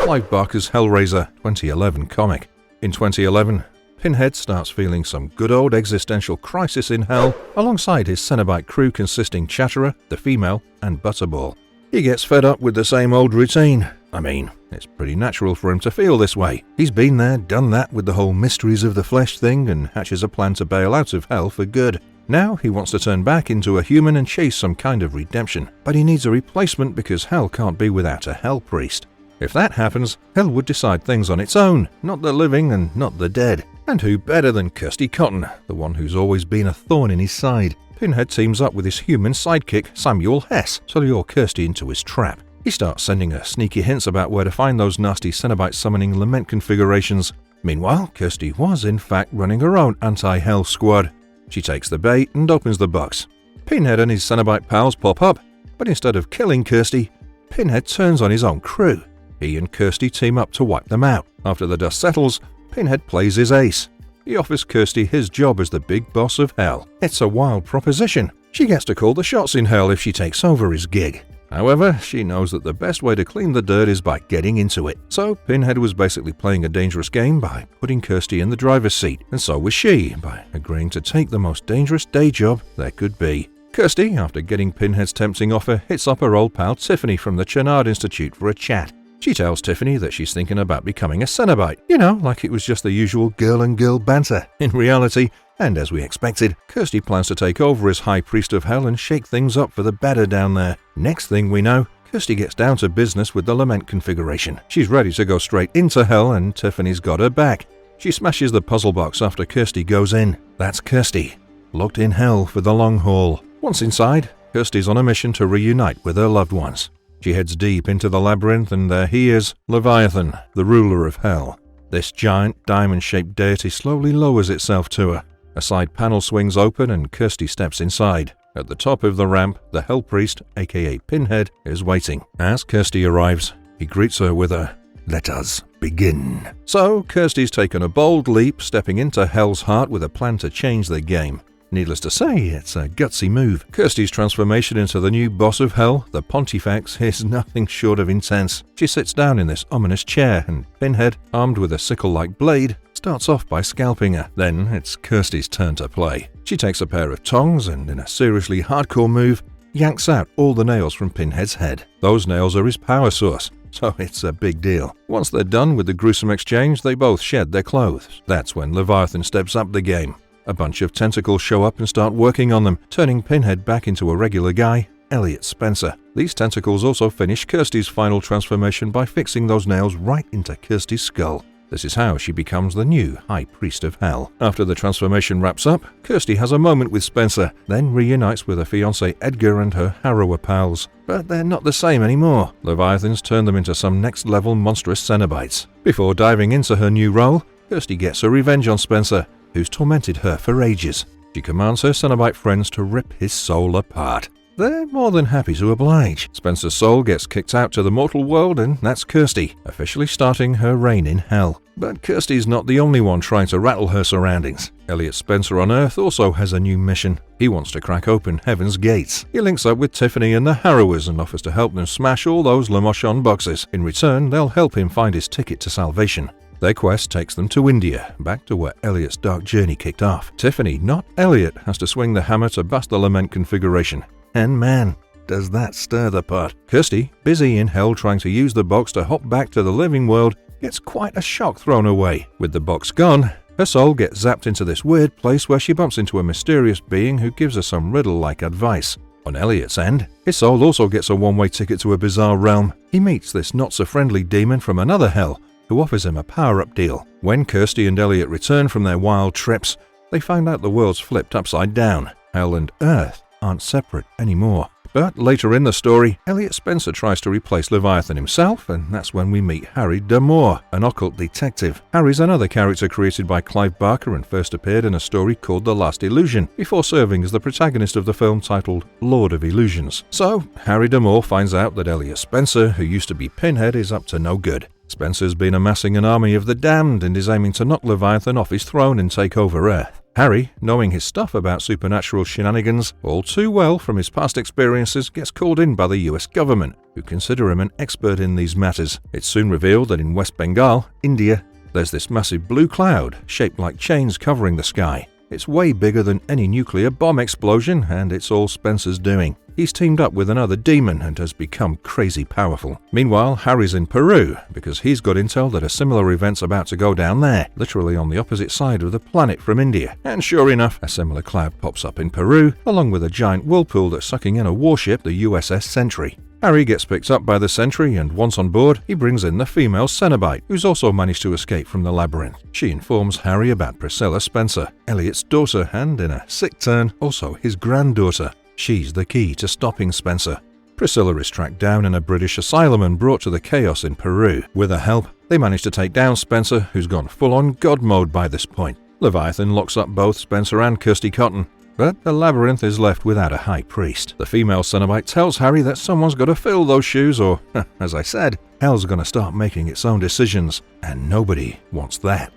Speaker 2: Clive Barker's Hellraiser 2011 comic. In 2011, Pinhead starts feeling some good old existential crisis in Hell, alongside his Cenobite crew consisting Chatterer, the Female, and Butterball. He gets fed up with the same old routine. I mean, it's pretty natural for him to feel this way. He's been there, done that with the whole mysteries of the flesh thing, and hatches a plan to bail out of Hell for good. Now he wants to turn back into a human and chase some kind of redemption. But he needs a replacement because Hell can't be without a Hell Priest. If that happens, Hell would decide things on its own, not the living and not the dead. And who better than Kirsty Cotton, the one who's always been a thorn in his side? Pinhead teams up with his human sidekick, Samuel Hess, to lure Kirsty into his trap. He starts sending her sneaky hints about where to find those nasty Cenobite summoning lament configurations. Meanwhile, Kirsty was in fact running her own anti-Hell squad. She takes the bait and opens the box. Pinhead and his Cenobite pals pop up, but instead of killing Kirsty, Pinhead turns on his own crew. He and Kirsty team up to wipe them out. After the dust settles, Pinhead plays his ace. He offers Kirsty his job as the big boss of Hell. It's a wild proposition. She gets to call the shots in Hell if she takes over his gig. However, she knows that the best way to clean the dirt is by getting into it. So Pinhead was basically playing a dangerous game by putting Kirsty in the driver's seat, and so was she, by agreeing to take the most dangerous day job there could be. Kirsty, after getting Pinhead's tempting offer, hits up her old pal Tiffany from the Chernard Institute for a chat. She tells Tiffany that she's thinking about becoming a Cenobite. You know, like it was just the usual girl-and-girl banter. In reality, and as we expected, Kirsty plans to take over as High Priest of Hell and shake things up for the better down there. Next thing we know, Kirsty gets down to business with the lament configuration. She's ready to go straight into Hell and Tiffany's got her back. She smashes the puzzle box after Kirsty goes in. That's Kirsty, locked in Hell for the long haul. Once inside, Kirsty's on a mission to reunite with her loved ones. She heads deep into the labyrinth and there he is, Leviathan, the ruler of Hell. This giant, diamond-shaped deity slowly lowers itself to her. A side panel swings open and Kirsty steps inside. At the top of the ramp, the Hell Priest, aka Pinhead, is waiting. As Kirsty arrives, he greets her with a, "Let us begin." So, Kirsty's taken a bold leap, stepping into Hell's heart with a plan to change the game. Needless to say, it's a gutsy move. Kirsty's transformation into the new boss of Hell, the Pontifex, is nothing short of intense. She sits down in this ominous chair, and Pinhead, armed with a sickle-like blade, starts off by scalping her. Then it's Kirsty's turn to play. She takes a pair of tongs and, in a seriously hardcore move, yanks out all the nails from Pinhead's head. Those nails are his power source, so it's a big deal. Once they're done with the gruesome exchange, they both shed their clothes. That's when Leviathan steps up the game. a bunch of tentacles show up and start working on them, turning Pinhead back into a regular guy, Elliot Spencer. These tentacles also finish Kirsty's final transformation by fixing those nails right into Kirsty's skull. This is how she becomes the new High Priest of Hell. After the transformation wraps up, Kirsty has a moment with Spencer, then reunites with her fiancé Edgar and her Harrower pals. But they're not the same anymore. Leviathans turn them into some next-level monstrous Cenobites. Before diving into her new role, Kirsty gets her revenge on Spencer, who's tormented her for ages. She commands her Cenobite friends to rip his soul apart. They're more than happy to oblige. Spencer's soul gets kicked out to the mortal world, and that's Kirsty, officially starting her reign in hell. But Kirsty's not the only one trying to rattle her surroundings. Elliot Spencer on Earth also has a new mission. He wants to crack open Heaven's gates. He links up with Tiffany and the Harrowers and offers to help them smash all those Le Mochon boxes. In return, they'll help him find his ticket to salvation. Their quest takes them to India, back to where Elliot's dark journey kicked off. Tiffany, not Elliot, has to swing the hammer to bust the lament configuration. And man, does that stir the pot. Kirsty, busy in hell trying to use the box to hop back to the living world, gets quite a shock thrown away. With the box gone, her soul gets zapped into this weird place where she bumps into a mysterious being who gives her some riddle-like advice. On Elliot's end, his soul also gets a one-way ticket to a bizarre realm. He meets this not-so-friendly demon from another hell, who offers him a power-up deal. When Kirsty and Elliot return from their wild trips, they find out the world's flipped upside down. Hell and Earth aren't separate anymore. But later in the story, Elliot Spencer tries to replace Leviathan himself, and that's when we meet Harry D'Amour, an occult detective. Harry's another character created by Clive Barker and first appeared in a story called The Last Illusion, before serving as the protagonist of the film titled Lord of Illusions. So, Harry D'Amour finds out that Elliot Spencer, who used to be Pinhead, is up to no good. Spencer's been amassing an army of the damned and is aiming to knock Leviathan off his throne and take over Earth. Harry, knowing his stuff about supernatural shenanigans all too well from his past experiences, gets called in by the US government, who consider him an expert in these matters. It's soon revealed that in West Bengal, India, there's this massive blue cloud shaped like chains covering the sky. It's way bigger than any nuclear bomb explosion, and it's all Spencer's doing. He's teamed up with another demon and has become crazy powerful. Meanwhile, Harry's in Peru, because he's got intel that a similar event's about to go down there, literally on the opposite side of the planet from India. And sure enough, a similar cloud pops up in Peru, along with a giant whirlpool that's sucking in a warship, the USS Sentry. Harry gets picked up by the Sentry, and once on board, he brings in the female Cenobite, who's also managed to escape from the labyrinth. She informs Harry about Priscilla Spencer, Elliot's daughter, and in a sick turn, also his granddaughter. She's the key to stopping Spencer. Priscilla is tracked down in a British asylum and brought to the chaos in Peru. With her help, they manage to take down Spencer, who's gone full-on God mode by this point. Leviathan locks up both Spencer and Kirsty Cotton, but the labyrinth is left without a high priest. The female Cenobite tells Harry that someone's got to fill those shoes, or, as I said, hell's gonna start making its own decisions, and nobody wants that.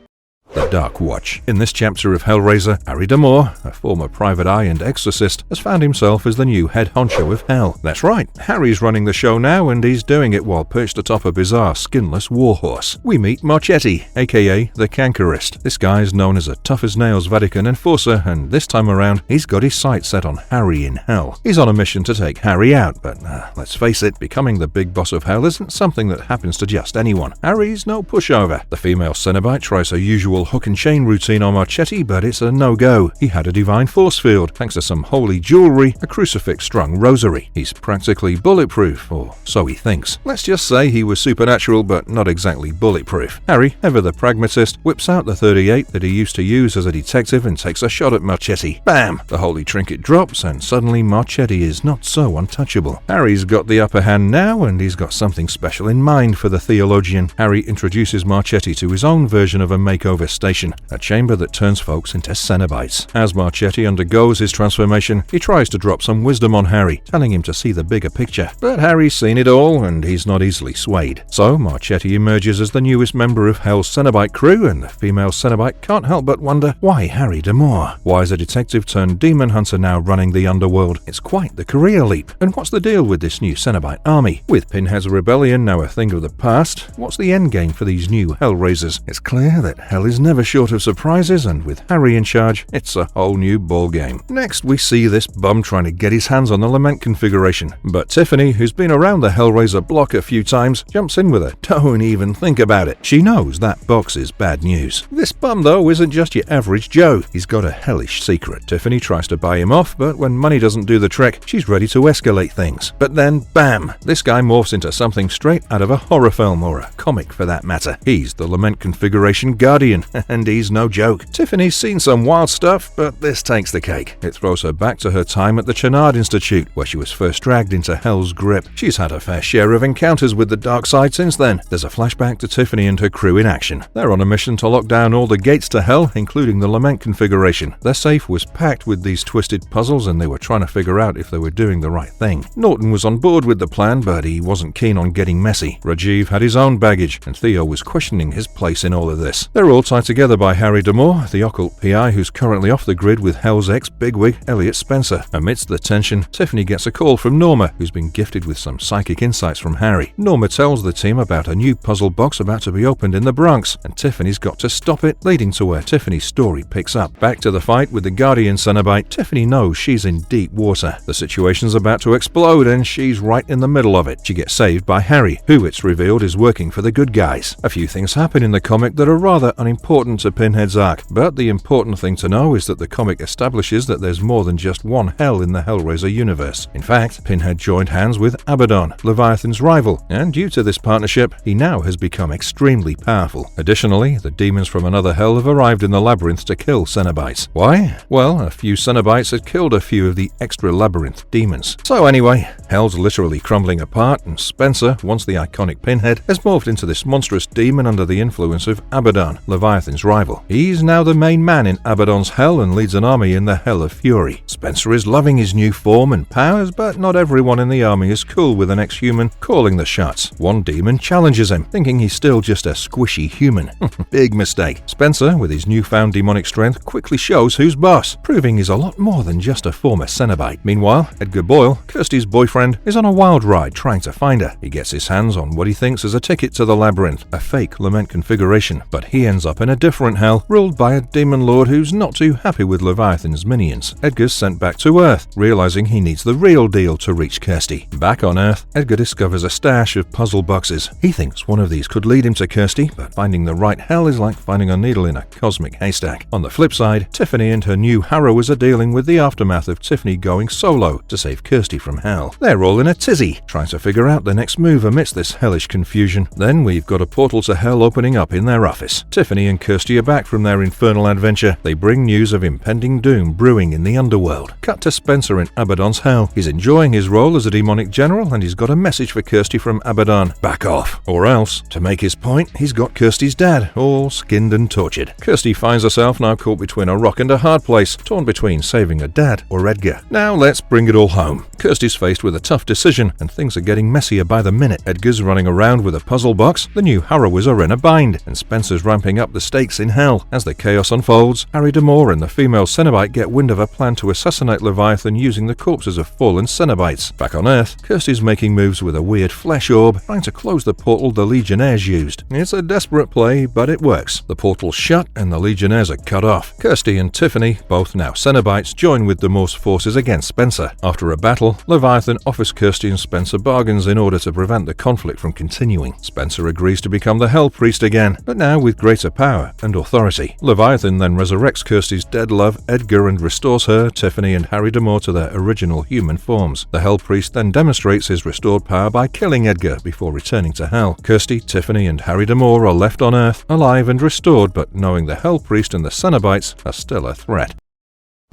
Speaker 2: The Dark Watch. In this chapter of Hellraiser, Harry D'Amour, a former private eye and exorcist, has found himself as the new head honcho of Hell. That's right, Harry's running the show now, and he's doing it while perched atop a bizarre, skinless warhorse. We meet Marchetti, aka the Cankerist. This guy's known as a tough-as-nails Vatican enforcer, and this time around, he's got his sights set on Harry in Hell. He's on a mission to take Harry out, but let's face it, becoming the big boss of Hell isn't something that happens to just anyone. Harry's no pushover. The female Cenobite tries her usual hook and chain routine on Marchetti, but it's a no-go. He had a divine force field, thanks to some holy jewelry, a crucifix-strung rosary. He's practically bulletproof, or so he thinks. Let's just say he was supernatural, but not exactly bulletproof. Harry, ever the pragmatist, whips out the .38 that he used to use as a detective and takes a shot at Marchetti. Bam! The holy trinket drops, and suddenly Marchetti is not so untouchable. Harry's got the upper hand now, and he's got something special in mind for the theologian. Harry introduces Marchetti to his own version of a makeover station, a chamber that turns folks into Cenobites. As Marchetti undergoes his transformation, he tries to drop some wisdom on Harry, telling him to see the bigger picture. But Harry's seen it all, and he's not easily swayed. So Marchetti emerges as the newest member of Hell's Cenobite crew, and the female Cenobite can't help but wonder, why Harry D'Amour? Why is a detective turned demon hunter now running the underworld? It's quite the career leap. And what's the deal with this new Cenobite army? With Pinhead's rebellion now a thing of the past, what's the endgame for these new Hellraisers? It's clear that Hell is never short of surprises, and with Harry in charge, it's a whole new ballgame. Next, we see this bum trying to get his hands on the Lament configuration, but Tiffany, who's been around the Hellraiser block a few times, jumps in with her. Don't even think about it. She knows that box is bad news. This bum, though, isn't just your average Joe. He's got a hellish secret. Tiffany tries to buy him off, but when money doesn't do the trick, she's ready to escalate things. But then, bam! This guy morphs into something straight out of a horror film, or a comic for that matter. He's the Lament configuration guardian, and he's no joke. Tiffany's seen some wild stuff, but this takes the cake. It throws her back to her time at the Channard Institute, where she was first dragged into Hell's grip. She's had a fair share of encounters with the dark side since then. There's a flashback to Tiffany and her crew in action. They're on a mission to lock down all the gates to Hell, including the Lament configuration. Their safe was packed with these twisted puzzles, and they were trying to figure out if they were doing the right thing. Norton was on board with the plan, but he wasn't keen on getting messy. Rajiv had his own baggage, and Theo was questioning his place in all of this. They're all tied together by Harry Damore, the occult PI who's currently off the grid with Hell's ex-bigwig, Elliot Spencer. Amidst the tension, Tiffany gets a call from Norma, who's been gifted with some psychic insights from Harry. Norma tells the team about a new puzzle box about to be opened in the Bronx, and Tiffany's got to stop it, leading to where Tiffany's story picks up. Back to the fight with the Guardian Cenobite, Tiffany knows she's in deep water. The situation's about to explode, and she's right in the middle of it. She gets saved by Harry, who it's revealed is working for the good guys. A few things happen in the comic that are rather unimportant to Pinhead's arc, but the important thing to know is that the comic establishes that there's more than just one Hell in the Hellraiser universe. In fact, Pinhead joined hands with Abaddon, Leviathan's rival, and due to this partnership, he now has become extremely powerful. Additionally, the demons from another Hell have arrived in the labyrinth to kill Cenobites. Why? Well, a few Cenobites had killed a few of the extra labyrinth demons. So anyway, Hell's literally crumbling apart, and Spencer, once the iconic Pinhead, has morphed into this monstrous demon under the influence of Abaddon, Leviathan's rival. He's now the main man in Abaddon's Hell and leads an army in the Hell of Fury. Spencer is loving his new form and powers, but not everyone in the army is cool with an ex-human calling the shots. One demon challenges him, thinking he's still just a squishy human. Big mistake. Spencer, with his newfound demonic strength, quickly shows who's boss, proving he's a lot more than just a former Cenobite. Meanwhile, Edgar Boyle, Kirsty's boyfriend, is on a wild ride trying to find her. He gets his hands on what he thinks is a ticket to the labyrinth, a fake Lament configuration, but he ends up in a different Hell, ruled by a demon lord who's not too happy with Leviathan's minions. Edgar's sent back to Earth, realizing he needs the real deal to reach Kirsty. Back on Earth, Edgar discovers a stash of puzzle boxes. He thinks one of these could lead him to Kirsty, but finding the right Hell is like finding a needle in a cosmic haystack. On the flip side, Tiffany and her new harrowers are dealing with the aftermath of Tiffany going solo to save Kirsty from Hell. They're all in a tizzy, trying to figure out the next move amidst this hellish confusion. Then we've got a portal to Hell opening up in their office. Tiffany and Kirsty are back from their infernal adventure. They bring news of impending doom brewing in the underworld. Cut to Spencer in Abaddon's Hell. He's enjoying his role as a demonic general, and he's got a message for Kirsty from Abaddon. Back off. Or else, to make his point, he's got Kirsty's dad, all skinned and tortured. Kirsty finds herself now caught between a rock and a hard place, torn between saving her dad or Edgar. Now let's bring it all home. Kirsty's faced with a tough decision, and things are getting messier by the minute. Edgar's running around with a puzzle box, the new harrowers are in a bind, and Spencer's ramping up the stakes in Hell. As the chaos unfolds, Harry Damore and the female Cenobite get wind of a plan to assassinate Leviathan using the corpses of fallen Cenobites. Back on Earth, Kirsty's making moves with a weird flesh orb, trying to close the portal the Legionnaires used. It's a desperate play, but it works. The portal's shut, and the Legionnaires are cut off. Kirsty and Tiffany, both now Cenobites, join with Damore's forces against Spencer. After a battle, Leviathan offers Kirsty and Spencer bargains in order to prevent the conflict from continuing. Spencer agrees to become the Hell Priest again, but now with greater power and authority. Leviathan then resurrects Kirsty's dead love, Edgar, and restores her, Tiffany, and Harry Damore to their original human forms. The Hell Priest then demonstrates his restored power by killing Edgar before returning to Hell. Kirsty, Tiffany, and Harry Damore are left on Earth, alive and restored, but knowing the Hell Priest and the Cenobites are still a threat.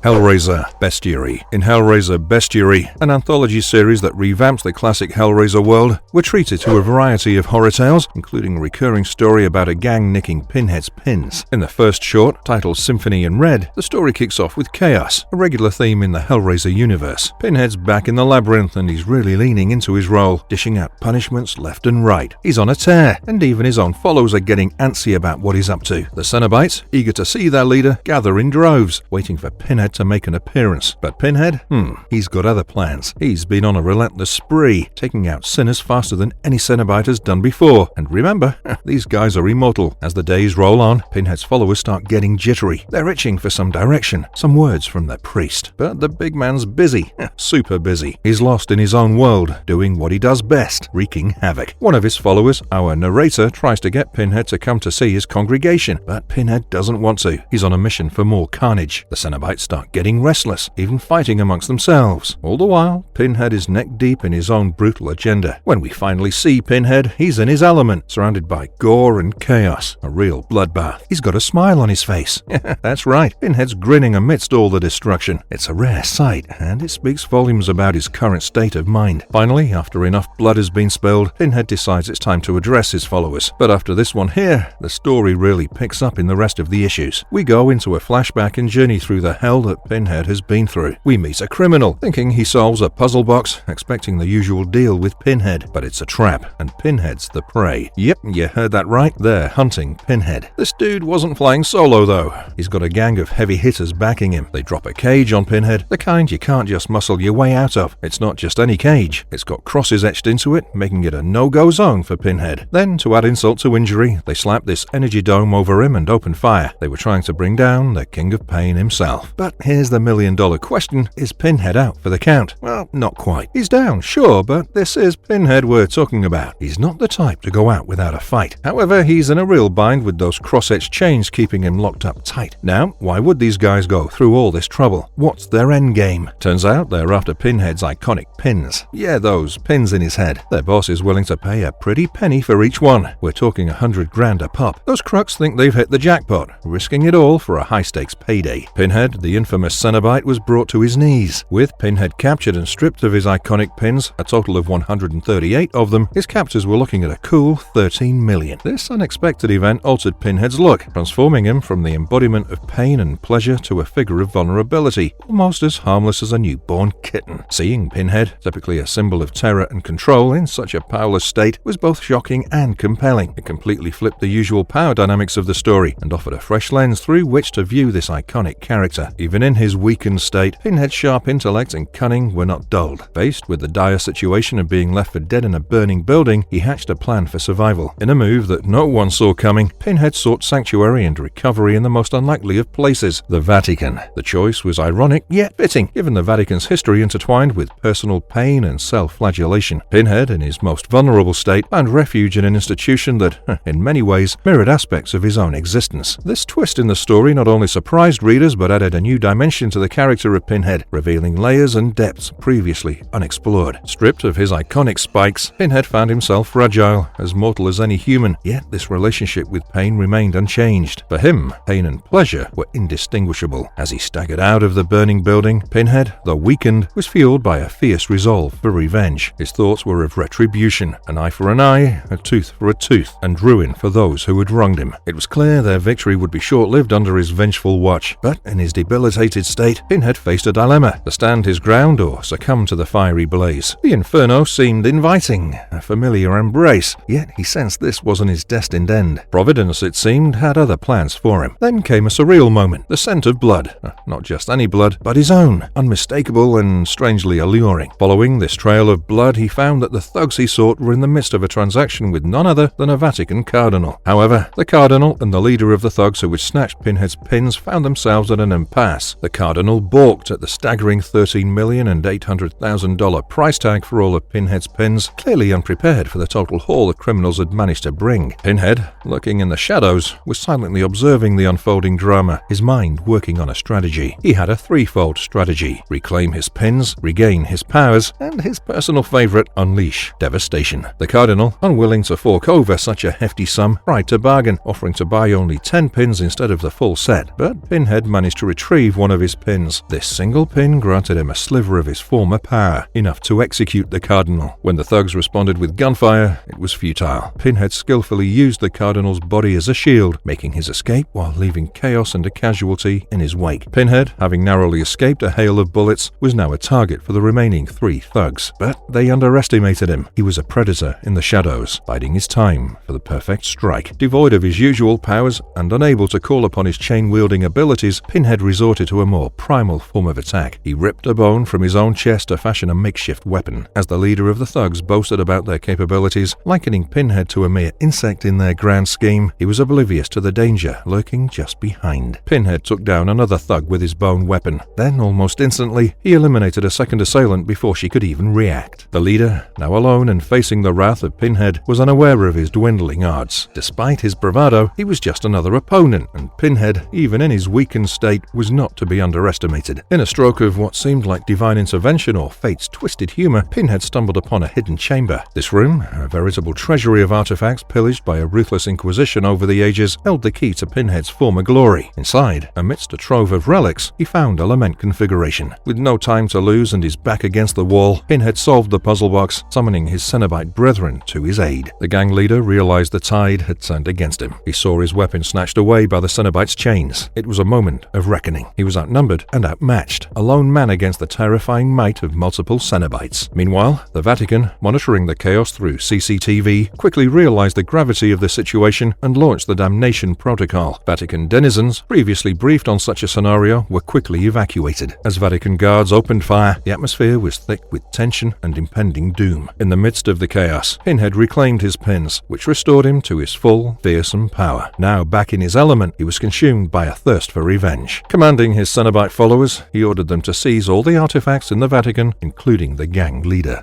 Speaker 2: Hellraiser Bestiary. In Hellraiser Bestiary, an anthology series that revamps the classic Hellraiser world, we're treated to a variety of horror tales, including a recurring story about a gang nicking Pinhead's pins. In the first short, titled Symphony in Red, the story kicks off with chaos, a regular theme in the Hellraiser universe. Pinhead's back in the labyrinth, and he's really leaning into his role, dishing out punishments left and right. He's on a tear, and even his own followers are getting antsy about what he's up to. The Cenobites, eager to see their leader, gather in droves, waiting for Pinhead Pinhead to make an appearance. But Pinhead? He's got other plans. He's been on a relentless spree, taking out sinners faster than any Cenobite has done before. And remember, these guys are immortal. As the days roll on, Pinhead's followers start getting jittery. They're itching for some direction, some words from their priest. But the big man's busy, super busy. He's lost in his own world, doing what he does best, wreaking havoc. One of his followers, our narrator, tries to get Pinhead to come to see his congregation, but Pinhead doesn't want to. He's on a mission for more carnage. The Cenobites start getting restless, even fighting amongst themselves. All the while, Pinhead is neck deep in his own brutal agenda. When we finally see Pinhead, he's in his element, surrounded by gore and chaos. A real bloodbath. He's got a smile on his face. That's right, Pinhead's grinning amidst all the destruction. It's a rare sight, and it speaks volumes about his current state of mind. Finally, after enough blood has been spilled, Pinhead decides it's time to address his followers. But after this one here, the story really picks up in the rest of the issues. We go into a flashback and journey through the hell that Pinhead has been through. We meet a criminal, thinking he solves a puzzle box, expecting the usual deal with Pinhead. But it's a trap, and Pinhead's the prey. Yep, you heard that right. They're hunting Pinhead. This dude wasn't flying solo though. He's got a gang of heavy hitters backing him. They drop a cage on Pinhead, the kind you can't just muscle your way out of. It's not just any cage. It's got crosses etched into it, making it a no-go zone for Pinhead. Then, to add insult to injury, they slap this energy dome over him and open fire. They were trying to bring down the King of Pain himself. But here's the million-dollar question. Is Pinhead out for the count? Well, not quite. He's down, sure, but this is Pinhead we're talking about. He's not the type to go out without a fight. However, he's in a real bind with those cross-etched chains keeping him locked up tight. Now, why would these guys go through all this trouble? What's their end game? Turns out they're after Pinhead's iconic pins. Yeah, those pins in his head. Their boss is willing to pay a pretty penny for each one. We're talking $100,000 a pop. Those crooks think they've hit the jackpot, risking it all for a high-stakes payday. Pinhead, the infamous Cenobite, was brought to his knees. With Pinhead captured and stripped of his iconic pins, a total of 138 of them, his captors were looking at a cool $13 million. This unexpected event altered Pinhead's look, transforming him from the embodiment of pain and pleasure to a figure of vulnerability, almost as harmless as a newborn kitten. Seeing Pinhead, typically a symbol of terror and control, in such a powerless state was both shocking and compelling. It completely flipped the usual power dynamics of the story and offered a fresh lens through which to view this iconic character. Even in his weakened state, Pinhead's sharp intellect and cunning were not dulled. Faced with the dire situation of being left for dead in a burning building, he hatched a plan for survival. In a move that no one saw coming, Pinhead sought sanctuary and recovery in the most unlikely of places, the Vatican. The choice was ironic, yet fitting, given the Vatican's history intertwined with personal pain and self-flagellation. Pinhead, in his most vulnerable state, found refuge in an institution that, in many ways, mirrored aspects of his own existence. This twist in the story not only surprised readers, but added a new dimension to the character of Pinhead, revealing layers and depths previously unexplored. Stripped of his iconic spikes, Pinhead found himself fragile, as mortal as any human, yet this relationship with pain remained unchanged. For him, pain and pleasure were indistinguishable. As he staggered out of the burning building, Pinhead, though weakened, was fueled by a fierce resolve for revenge. His thoughts were of retribution, an eye for an eye, a tooth for a tooth, and ruin for those who had wronged him. It was clear their victory would be short-lived under his vengeful watch, but in his debilitated state, Pinhead faced a dilemma: to stand his ground or succumb to the fiery blaze. The inferno seemed inviting, a familiar embrace, yet he sensed this wasn't his destined end. Providence, it seemed, had other plans for him. Then came a surreal moment, the scent of blood. Not just any blood, but his own, unmistakable and strangely alluring. Following this trail of blood, he found that the thugs he sought were in the midst of a transaction with none other than a Vatican cardinal. However, the cardinal and the leader of the thugs who had snatched Pinhead's pins found themselves at an impasse. The cardinal balked at the staggering $13,800,000 price tag for all of Pinhead's pins, clearly unprepared for the total haul the criminals had managed to bring. Pinhead, lurking in the shadows, was silently observing the unfolding drama, his mind working on a strategy. He had a threefold strategy: reclaim his pins, regain his powers, and his personal favorite, unleash devastation. The cardinal, unwilling to fork over such a hefty sum, tried to bargain, offering to buy only 10 pins instead of the full set, but Pinhead managed to retrieve one of his pins. This single pin granted him a sliver of his former power, enough to execute the cardinal. When the thugs responded with gunfire, it was futile. Pinhead skillfully used the cardinal's body as a shield, making his escape while leaving chaos and a casualty in his wake. Pinhead, having narrowly escaped a hail of bullets, was now a target for the remaining 3 thugs. But they underestimated him. He was a predator in the shadows, biding his time for the perfect strike. Devoid of his usual powers and unable to call upon his chain-wielding abilities, Pinhead resorted resorted to a more primal form of attack. He ripped a bone from his own chest to fashion a makeshift weapon. As the leader of the thugs boasted about their capabilities, likening Pinhead to a mere insect in their grand scheme, he was oblivious to the danger lurking just behind. Pinhead took down another thug with his bone weapon. Then, almost instantly, he eliminated a second assailant before she could even react. The leader, now alone and facing the wrath of Pinhead, was unaware of his dwindling odds. Despite his bravado, he was just another opponent, and Pinhead, even in his weakened state, was not to be underestimated. In a stroke of what seemed like divine intervention or fate's twisted humor, Pinhead stumbled upon a hidden chamber. This room, a veritable treasury of artifacts pillaged by a ruthless inquisition over the ages, held the key to Pinhead's former glory. Inside, amidst a trove of relics, he found a lament configuration. With no time to lose and his back against the wall, Pinhead solved the puzzle box, summoning his Cenobite brethren to his aid. The gang leader realized the tide had turned against him. He saw his weapon snatched away by the Cenobite's chains. It was a moment of reckoning. He was outnumbered and outmatched, a lone man against the terrifying might of multiple Cenobites. Meanwhile, the Vatican, monitoring the chaos through CCTV, quickly realized the gravity of the situation and launched the Damnation Protocol. Vatican denizens, previously briefed on such a scenario, were quickly evacuated. As Vatican guards opened fire, the atmosphere was thick with tension and impending doom. In the midst of the chaos, Pinhead reclaimed his pins, which restored him to his full, fearsome power. Now back in his element, he was consumed by a thirst for revenge. Commanding his Cenobite followers, he ordered them to seize all the artifacts in the Vatican, including the gang leader.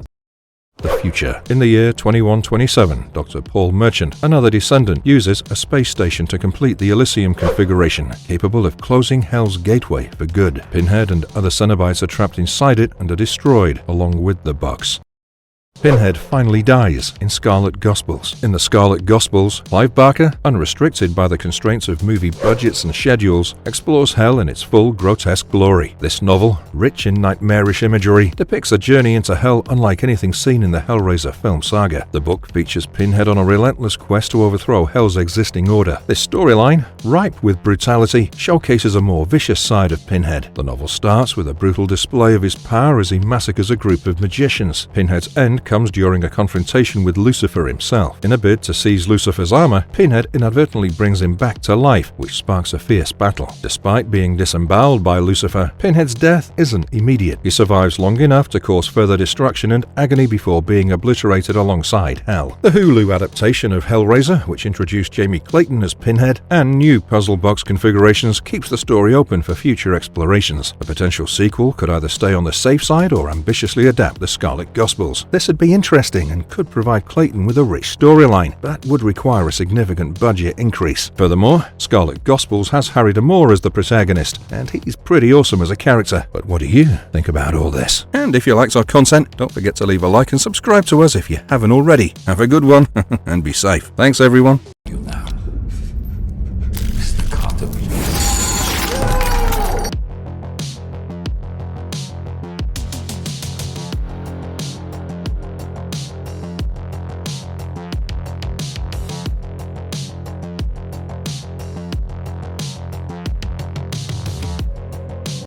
Speaker 2: The future. In the year 2127, Dr. Paul Merchant, another descendant, uses a space station to complete the Elysium configuration, capable of closing Hell's gateway for good. Pinhead and other Cenobites are trapped inside it and are destroyed, along with the box. Pinhead finally dies in Scarlet Gospels. In the Scarlet Gospels, Clive Barker, unrestricted by the constraints of movie budgets and schedules, explores hell in its full grotesque glory. This novel, rich in nightmarish imagery, depicts a journey into hell unlike anything seen in the Hellraiser film saga. The book features Pinhead on a relentless quest to overthrow Hell's existing order. This storyline, ripe with brutality, showcases a more vicious side of Pinhead. The novel starts with a brutal display of his power as he massacres a group of magicians. Pinhead's end comes during a confrontation with Lucifer himself. In a bid to seize Lucifer's armor, Pinhead inadvertently brings him back to life, which sparks a fierce battle. Despite being disemboweled by Lucifer, Pinhead's death isn't immediate. He survives long enough to cause further destruction and agony before being obliterated alongside Hell. The Hulu adaptation of Hellraiser, which introduced Jamie Clayton as Pinhead, and new puzzle box configurations, keeps the story open for future explorations. A potential sequel could either stay on the safe side or ambitiously adapt the Scarlet Gospels. This would be interesting and could provide Clayton with a rich storyline, but would require a significant budget increase. Furthermore, Scarlet Gospels has Harry D'Amour as the protagonist, and he's pretty awesome as a character. But what do you think about all this? And if you liked our content, don't forget to leave a like and subscribe to us if you haven't already. Have a good one, and be safe. Thanks everyone.